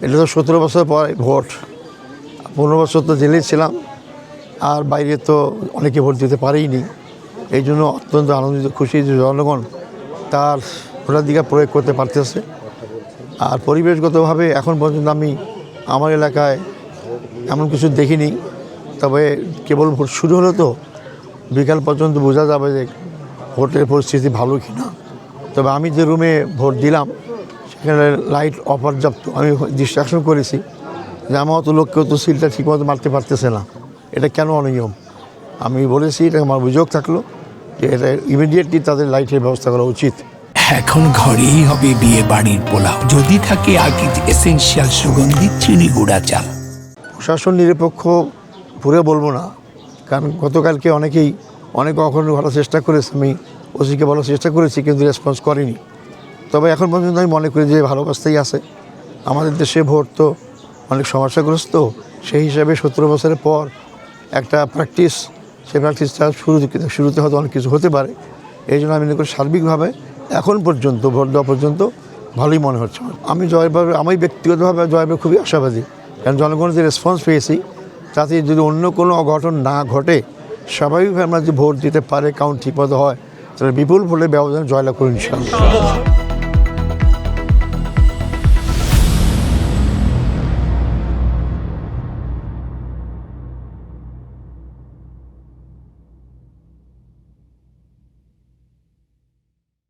এটা তো 17 বছর পর ভোট। 15 বছর তো জেলেই ছিলাম, আর বাইরে তো অনেকে ভোট দিতে পারেইনি। এই জন্য অত্যন্ত আনন্দিত, খুশি যে জনগণ তার ভোটাধিকার প্রয়োগ করতে পারতেছে। আর পরিবেশগতভাবে এখন পর্যন্ত আমি আমার এলাকায় এমন কিছু দেখিনি। তবে কেবল ভোট শুরু হলো তো, বিকাল পর্যন্ত বোঝা যাবে যে ভোটের পরিস্থিতি ভালো কি না। তবে আমি যে রুমে ভোট দিলাম সেখানে লাইট অপর্যাপ্ত। আমি ডিস্ট্রাকশন করেছি যে আমার মতো লোককেও তো সিলটা ঠিকমতো মারতে পারতেছে না, এটা কেন অনিয়ম। আমি বলেছি, এটা আমার অভিযোগ থাকলো যে এটা ইমিডিয়েটলি তাদের লাইটের ব্যবস্থা করা উচিত। এখন ঘরেই হবে বিয়ে বাড়ির পোলাও, যদি থাকে আকিজ এসেনশিয়াল সুগন্ধি চিনি গুঁড়া চাল। প্রশাসন নিরপেক্ষ পুরো বলবো না, কারণ গতকালকে অনেক অঘটন ঘটার চেষ্টা করেছে। আমি ওসিকে বলার চেষ্টা করেছি, কিন্তু রেসপন্স করেনি। তবে এখন পর্যন্ত আমি মনে করি যে ভালো অবস্থায় আছে। আমাদের দেশে ভোট তো অনেক সমস্যাগ্রস্ত, সেই হিসাবে 17 বছরের পর একটা প্র্যাকটিস, সেই প্র্যাকটিসটা শুরুতে হয়তো অনেক কিছু হতে পারে। এই জন্য আমি মনে করি সার্বিকভাবে এখন পর্যন্ত ভোট দেওয়া পর্যন্ত ভালোই মনে হচ্ছে। আমি ব্যক্তিগতভাবে জয়ভাবে খুবই আশাবাদী, কারণ জনগণের যে রেসপন্স পেয়েছি তাতে যদি অন্য কোনো অঘটন না ঘটে, স্বাভাবিকভাবে আমরা যদি ভোট দিতে পারে, কাউন্ট ঠিকমতো হয়, তাহলে বিপুল ভোটে ব্যবধান জয়লাভ করুন ইনশাআল্লাহ।